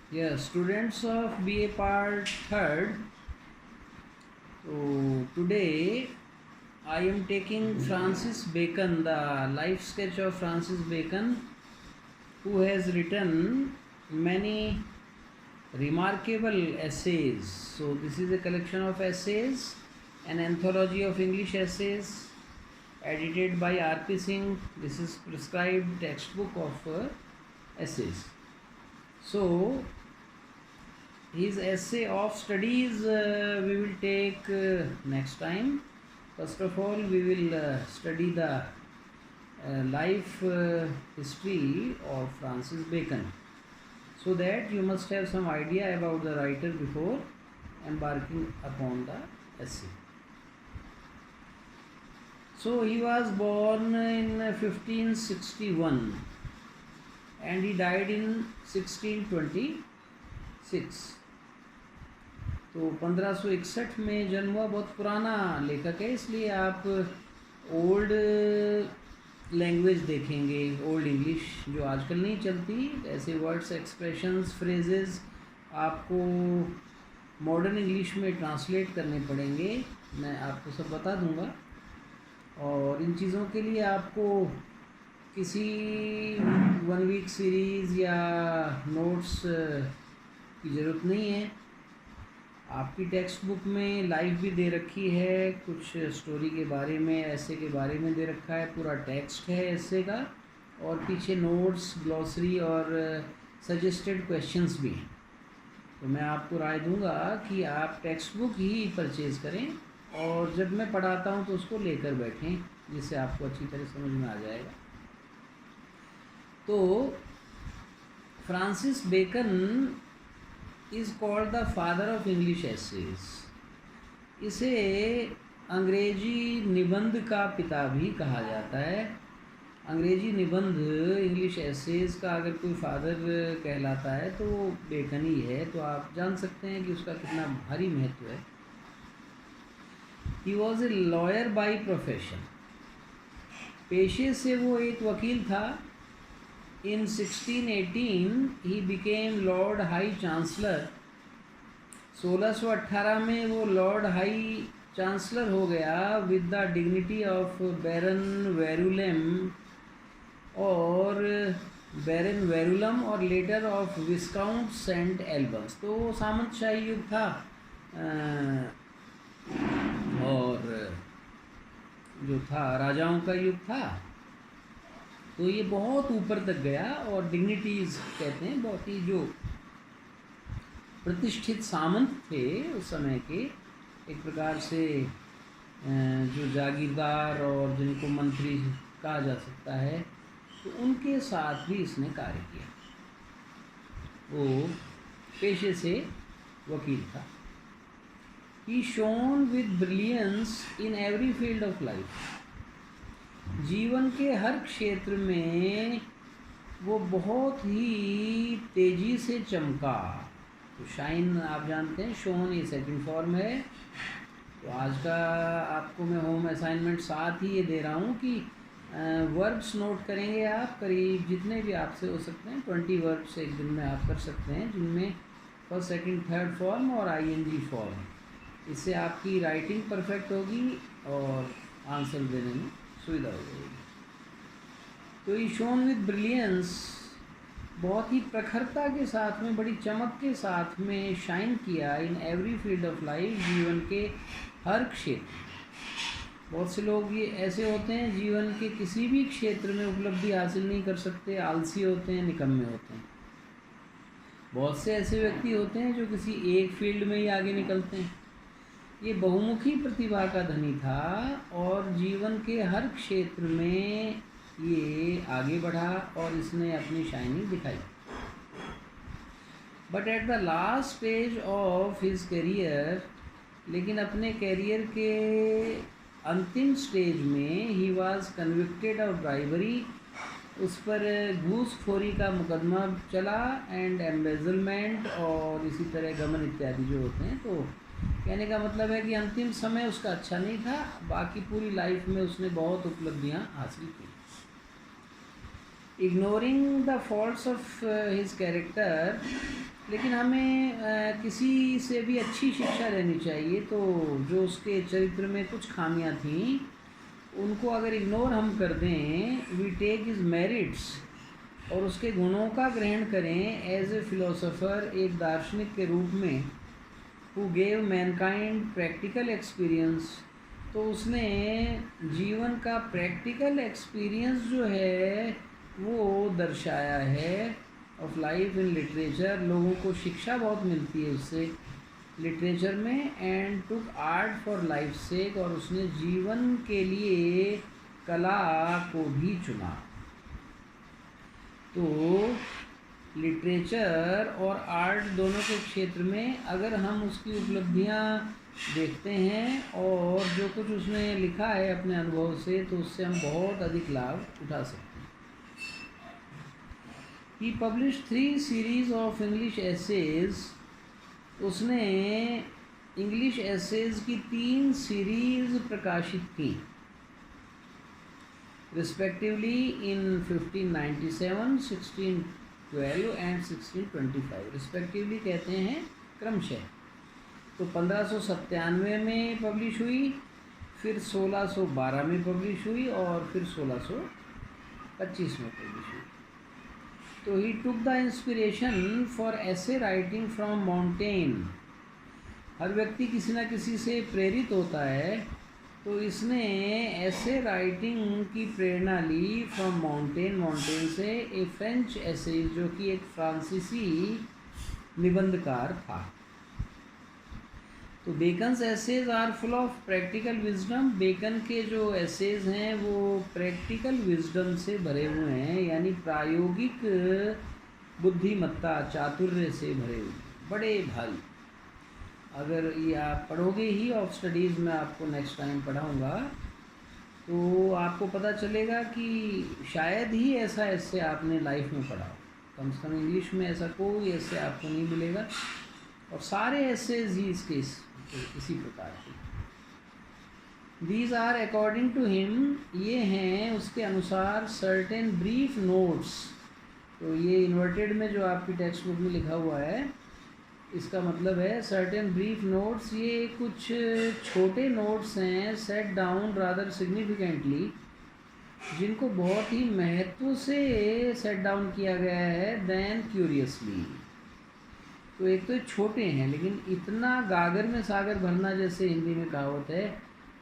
Yes, students of BA Part Third. So today I am taking Francis Bacon, the life sketch of Francis Bacon, who has written many remarkable essays. So this is a collection of essays, an anthology of English essays, edited by R.P. Singh. This is prescribed textbook of essays. So his essay of studies we will take next time. First of all, we will study the life history of Francis Bacon, so that you must have some idea about the writer before embarking upon the essay. So he was born in 1561 and he died in 1626. तो 1561 में जन्म हुआ. बहुत पुराना लेखक है, इसलिए आप ओल्ड लैंग्वेज देखेंगे, ओल्ड इंग्लिश जो आजकल नहीं चलती, ऐसे वर्ड्स, एक्सप्रेशंस, फ्रेजेस आपको मॉडर्न इंग्लिश में ट्रांसलेट करने पड़ेंगे. मैं आपको सब बता दूंगा. और इन चीज़ों के लिए आपको किसी 1 वीक सीरीज़ या नोट्स की ज़रूरत नहीं है. आपकी टेक्स्ट बुक में लाइफ भी दे रखी है, कुछ स्टोरी के बारे में, ऐसे के बारे में दे रखा है, पूरा टेक्स्ट है ऐसे का, और पीछे नोट्स, ग्लॉसरी और सजेस्टेड क्वेश्चंस भी हैं. तो मैं आपको राय दूंगा कि आप टेक्स्ट बुक ही परचेज़ करें, और जब मैं पढ़ाता हूं तो उसको लेकर बैठें, जिससे आपको अच्छी तरह समझ में आ जाएगा. तो Francis Bacon is called the father of English essays. इसे अंग्रेजी निबंध का पिता भी कहा जाता है. अंग्रेजी निबंध, इंग्लिश एसेज का अगर कोई फादर कहलाता है तो बेकन ही है. तो आप जान सकते हैं कि उसका कितना भारी महत्व है. He was a lawyer by profession. पेशे से वो एक वकील था. In 1618 he became Lord High Chancellor. 1618 में वो लॉर्ड हाई चांसलर हो गया with the dignity of Baron Verulam और बैरन वेरुलम और later of Viscount Saint Albans. तो सामंतशाही युग था और जो था राजाओं का युग था. तो ये बहुत ऊपर तक गया, और डिग्निटीज़ कहते हैं, बहुत ही जो प्रतिष्ठित सामंत थे उस समय के, एक प्रकार से जो जागीरदार और जिनको मंत्री कहा जा सकता है, तो उनके साथ भी इसने कार्य किया. वो पेशे से वकील था. He shone with brilliance in every field of life. जीवन के हर क्षेत्र में वो बहुत ही तेज़ी से चमका. तो शाइन आप जानते हैं, शोन ये सेकंड फॉर्म है. तो आज का आपको मैं होम असाइनमेंट साथ ही ये दे रहा हूँ कि वर्ब्स नोट करेंगे आप, करीब जितने भी आपसे हो सकते हैं 20 वर्ब्स एक दिन में आप कर सकते हैं, जिनमें फर्स्ट, सेकंड, थर्ड फॉर्म और ING फॉर्म. इससे आपकी राइटिंग परफेक्ट होगी और आंसर देने में सुविधा हो जाएगी. तो ये शोन विद ब्रिलियंस, बहुत ही प्रखरता के साथ में, बड़ी चमक के साथ में शाइन किया इन एवरी फील्ड ऑफ लाइफ. जीवन के हर क्षेत्र. बहुत से लोग ये ऐसे होते हैं, जीवन के किसी भी क्षेत्र में उपलब्धि हासिल नहीं कर सकते, आलसी होते हैं, निकम्मे होते हैं. बहुत से ऐसे व्यक्ति होते हैं जो किसी एक फील्ड में ही आगे निकलते हैं. ये बहुमुखी प्रतिभा का धनी था और जीवन के हर क्षेत्र में ये आगे बढ़ा और इसने अपनी शाइनिंग दिखाई. But at the last stage of his career, लेकिन अपने करियर के अंतिम स्टेज में, he was convicted of bribery. उस पर घूसखोरी का मुकदमा चला एंड एम्बेजलमेंट और इसी तरह गमन इत्यादि जो होते हैं. तो कहने का मतलब है कि अंतिम समय उसका अच्छा नहीं था, बाकी पूरी लाइफ में उसने बहुत उपलब्धियां हासिल की. Ignoring the faults of his character, लेकिन हमें किसी से भी अच्छी शिक्षा लेनी चाहिए, तो जो उसके चरित्र में कुछ खामियां थीं उनको अगर इग्नोर हम कर दें, वी टेक हिज मेरिट्स, और उसके गुणों का ग्रहण करें एज ए फिलोसोफर, एक दार्शनिक के रूप में, who gave Mankind practical experience, तो उसने जीवन का प्रैक्टिकल एक्सपीरियंस जो है वो दर्शाया है, ऑफ लाइफ इन लिटरेचर। लोगों को शिक्षा बहुत मिलती है उससे लिटरेचर में, and took art for life sake, और उसने जीवन के लिए कला को भी चुना। तो लिटरेचर और आर्ट दोनों के क्षेत्र में अगर हम उसकी उपलब्धियां देखते हैं और जो कुछ उसने लिखा है अपने अनुभव से, तो उससे हम बहुत अधिक लाभ उठा सकते हैं। He publish 3 series of English essays, उसने इंग्लिश एसेज की 3 सीरीज प्रकाशित की, रिस्पेक्टिवली इन 1597, 1612 एंड 1625। रिस्पेक्टिवली कहते हैं क्रमशः। तो 1597 में पब्लिश हुई, फिर 1612 में पब्लिश हुई, और फिर 1625 में पब्लिश हुई। तो ही टुक द इंस्पिरेशन फॉर ऐसे राइटिंग फ्रॉम माउंटेन। हर व्यक्ति किसी न किसी से प्रेरित होता है, तो इसने ऐसे राइटिंग की प्रेरणा ली फ्रॉम माउंटेन, माउंटेन से, ए फ्रेंच ऐसे, जो कि एक फ्रांसीसी निबंधकार था। तो Bacon's essays are full of practical wisdom. Bacon के जो एसेज हैं वो प्रैक्टिकल विजडम से भरे हुए हैं, यानी प्रायोगिक बुद्धिमत्ता, चातुर्य से भरे हुए, बड़े भारी। अगर ये आप पढ़ोगे ही, ऑफ स्टडीज़ में आपको नेक्स्ट टाइम पढ़ाऊँगा, तो आपको पता चलेगा कि शायद ही ऐसा ऐसे आपने लाइफ में पढ़ा, कम से कम इंग्लिश में ऐसा कोई ऐसे आपको नहीं मिलेगा, और सारे एसेज ही इसके इसी प्रकार के। These are according to him, ये हैं उसके अनुसार, सर्टेन ब्रीफ नोट्स। तो ये इन्वर्टेड में जो आपकी टेक्स्ट बुक में लिखा हुआ है, इसका मतलब है सर्टेन ब्रीफ नोट्स, ये कुछ छोटे नोट्स हैं, सेट डाउन रादर सिग्निफिकेंटली, जिनको बहुत ही महत्व से सेट डाउन किया गया है, देन क्यूरियसली। तो एक तो छोटे हैं, लेकिन इतना गागर में सागर भरना, जैसे हिंदी में कहावत है,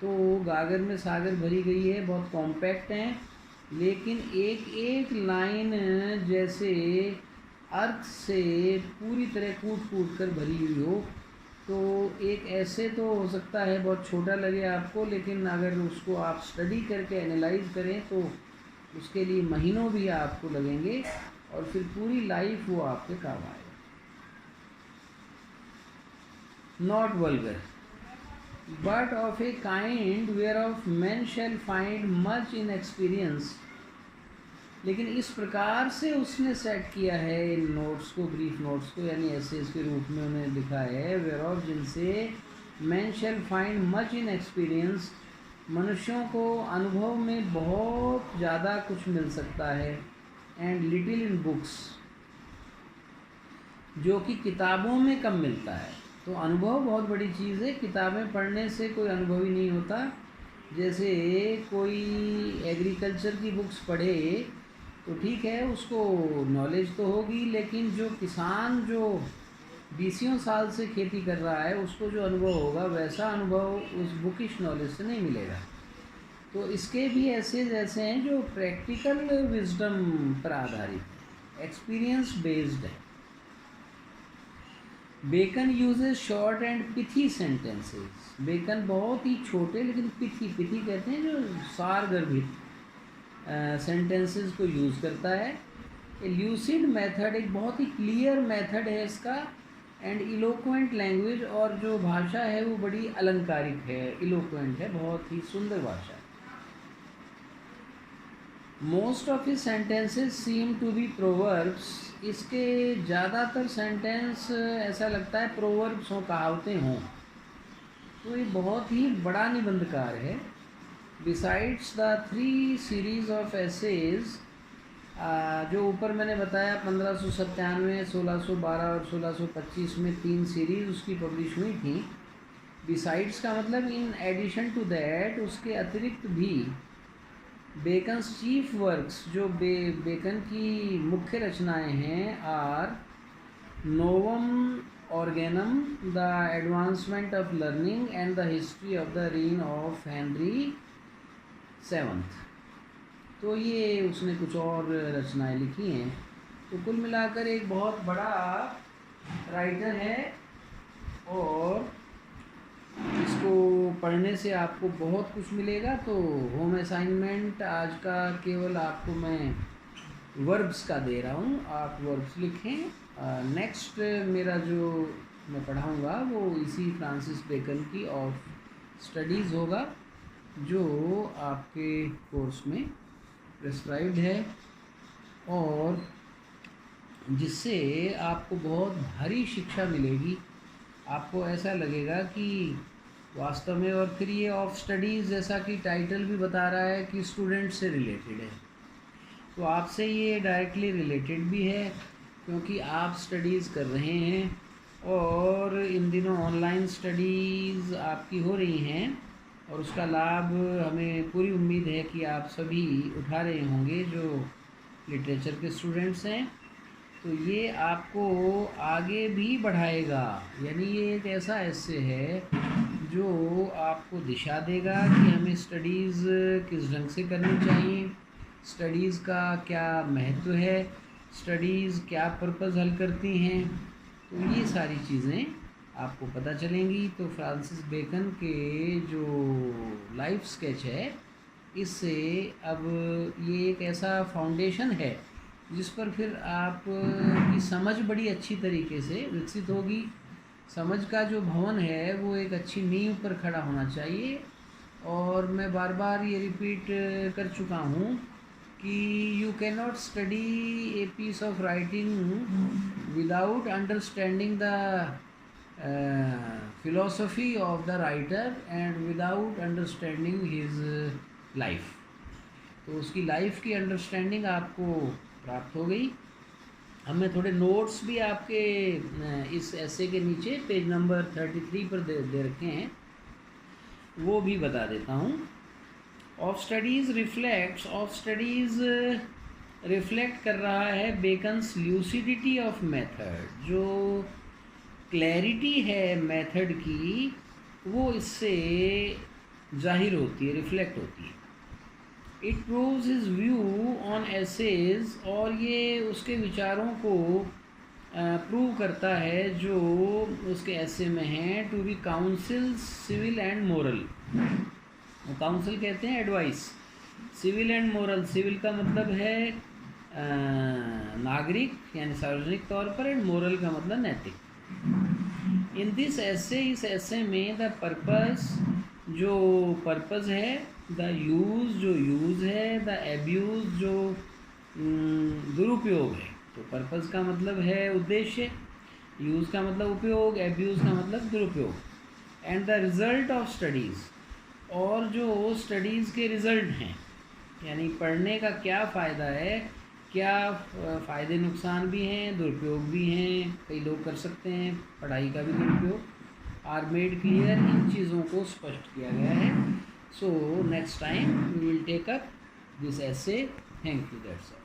तो गागर में सागर भरी गई है, बहुत कॉम्पैक्ट हैं, लेकिन एक एक लाइन जैसे अर्थ से पूरी तरह कूट कूट कर भरी हुई हो। तो एक ऐसे तो हो सकता है बहुत छोटा लगे आपको, लेकिन अगर उसको आप स्टडी करके एनालाइज करें तो उसके लिए महीनों भी आपको लगेंगे, और फिर पूरी लाइफ वो आपके काम आएगा। Not vulgar but of a kind where of men shall find much in experience। लेकिन इस प्रकार से उसने सेट किया है इन नोट्स को, ब्रीफ नोट्स को, यानी एसेज के रूप में उन्हें लिखा है, वेयर ऑफ, जिनसे men shall find much in experience, मनुष्यों को अनुभव में बहुत ज़्यादा कुछ मिल सकता है, एंड लिटिल इन बुक्स, जो कि किताबों में कम मिलता है। तो अनुभव बहुत बड़ी चीज़ है, किताबें पढ़ने से कोई अनुभव ही नहीं होता। जैसे कोई एग्रीकल्चर की बुक्स पढ़े तो ठीक है, उसको नॉलेज तो होगी, लेकिन जो किसान जो 20 साल से खेती कर रहा है, उसको जो अनुभव होगा, वैसा अनुभव उस बुकिश नॉलेज से नहीं मिलेगा। तो इसके भी ऐसे हैं जो प्रैक्टिकल विजडम पर आधारित है, एक्सपीरियंस बेस्ड है। Bacon uses short and pithy sentences. Bacon बहुत ही छोटे लेकिन पिथी कहते हैं जो सारगर्भित सेंटेंसेस को यूज़ करता है। ल्यूसिड मेथड एक बहुत ही क्लियर मेथड है इसका, एंड इलोक्वेंट लैंग्वेज, और जो भाषा है वो बड़ी अलंकारिक है, इलोक्वेंट है, बहुत ही सुंदर भाषा है। Most of his sentences seem to be proverbs. इसके ज़्यादातर सेंटेंस ऐसा लगता है प्रोवर्ब्स हों, कहावतें हों। तो ये बहुत ही बड़ा निबंधकार है। Besides the 3 series of essays, जो ऊपर मैंने बताया 1597, 1612 और 1625 में 3 सीरीज़ उसकी पब्लिश हुई थी। बिसाइड्स का मतलब इन एडिशन टू दैट, उसके अतिरिक्त भी बेकन्स चीफ वर्क्स, जो बेकन की मुख्य रचनाएं हैं, are Novum Organum, the advancement of learning and the history of the reign of Henry seventh. तो ये उसने कुछ और रचनाएं लिखी हैं। तो कुल मिलाकर एक बहुत बड़ा राइटर है, और इसको पढ़ने से आपको बहुत कुछ मिलेगा। तो होम असाइनमेंट आज का केवल आपको मैं वर्ब्स का दे रहा हूँ, आप वर्ब्स लिखें। नेक्स्ट मेरा जो मैं पढ़ाऊँगा वो इसी फ्रांसिस बेकन की ऑफ स्टडीज़ होगा, जो आपके कोर्स में प्रिस्क्राइब्ड है, और जिससे आपको बहुत भारी शिक्षा मिलेगी। आपको ऐसा लगेगा कि वास्तव में, और फिर ये ऑफ स्टडीज़ जैसा कि टाइटल भी बता रहा है कि स्टूडेंट से रिलेटेड है, तो आपसे ये डायरेक्टली रिलेटेड भी है, क्योंकि आप स्टडीज़ कर रहे हैं और इन दिनों ऑनलाइन स्टडीज़ आपकी हो रही हैं, और उसका लाभ हमें पूरी उम्मीद है कि आप सभी उठा रहे होंगे जो लिटरेचर के स्टूडेंट्स हैं। तो ये आपको आगे भी बढ़ाएगा, यानी ये एक ऐसा एस्से है जो आपको दिशा देगा कि हमें स्टडीज़ किस ढंग से करनी चाहिए, स्टडीज़ का क्या महत्व है, स्टडीज़ क्या पर्पज़ हल करती हैं। तो ये सारी चीज़ें आपको पता चलेंगी। तो फ्रांसिस बेकन के जो लाइफ स्केच है, इससे अब ये एक ऐसा फाउंडेशन है जिस पर फिर आप की समझ बड़ी अच्छी तरीके से विकसित होगी। समझ का जो भवन है वो एक अच्छी नींव पर खड़ा होना चाहिए। और मैं बार बार ये रिपीट कर चुका हूँ कि you can not study a piece of writing without understanding the philosophy of the writer and without understanding his life। तो उसकी लाइफ की अंडरस्टैंडिंग आपको प्राप्त हो गई। अब मैं थोड़े नोट्स भी आपके इस ऐसे के नीचे पेज नंबर 33 पर दे रखे हैं, वो भी बता देता हूँ। ऑफ स्टडीज़ रिफ्लेक्ट कर रहा है बेकन्स ल्यूसिडिटी ऑफ मेथड। जो क्लैरिटी है मेथड की, वो इससे जाहिर होती है, रिफ्लेक्ट होती है। It proves his view on essays, और ये उसके विचारों को प्रूव करता है जो उसके ऐसे में हैं। To be counsel civil and moral, counsel कहते हैं advice, civil and moral, civil का मतलब है नागरिक यानी सार्वजनिक तौर पर, एंड मोरल का मतलब नैतिक। इन दिस ऐसे, इस ऐसे में द पर्पस, जो पर्पज़ है, द यूज़, जो यूज़ है, द एब्यूज़, जो दुरुपयोग है। तो पर्पज़ का मतलब है उद्देश्य, यूज़ का मतलब उपयोग, एब्यूज़ का मतलब दुरुपयोग, and the result of studies, और जो स्टडीज़ के रिज़ल्ट हैं, यानी पढ़ने का क्या फ़ायदा है, क्या फ़ायदे नुकसान भी हैं, दुरुपयोग भी हैं, कई लोग कर सकते हैं पढ़ाई का भी दुरुपयोग, आर मेड क्लियर, इन चीज़ों को स्पष्ट किया गया है। So next time we will take up this essay. Thank you, that's all.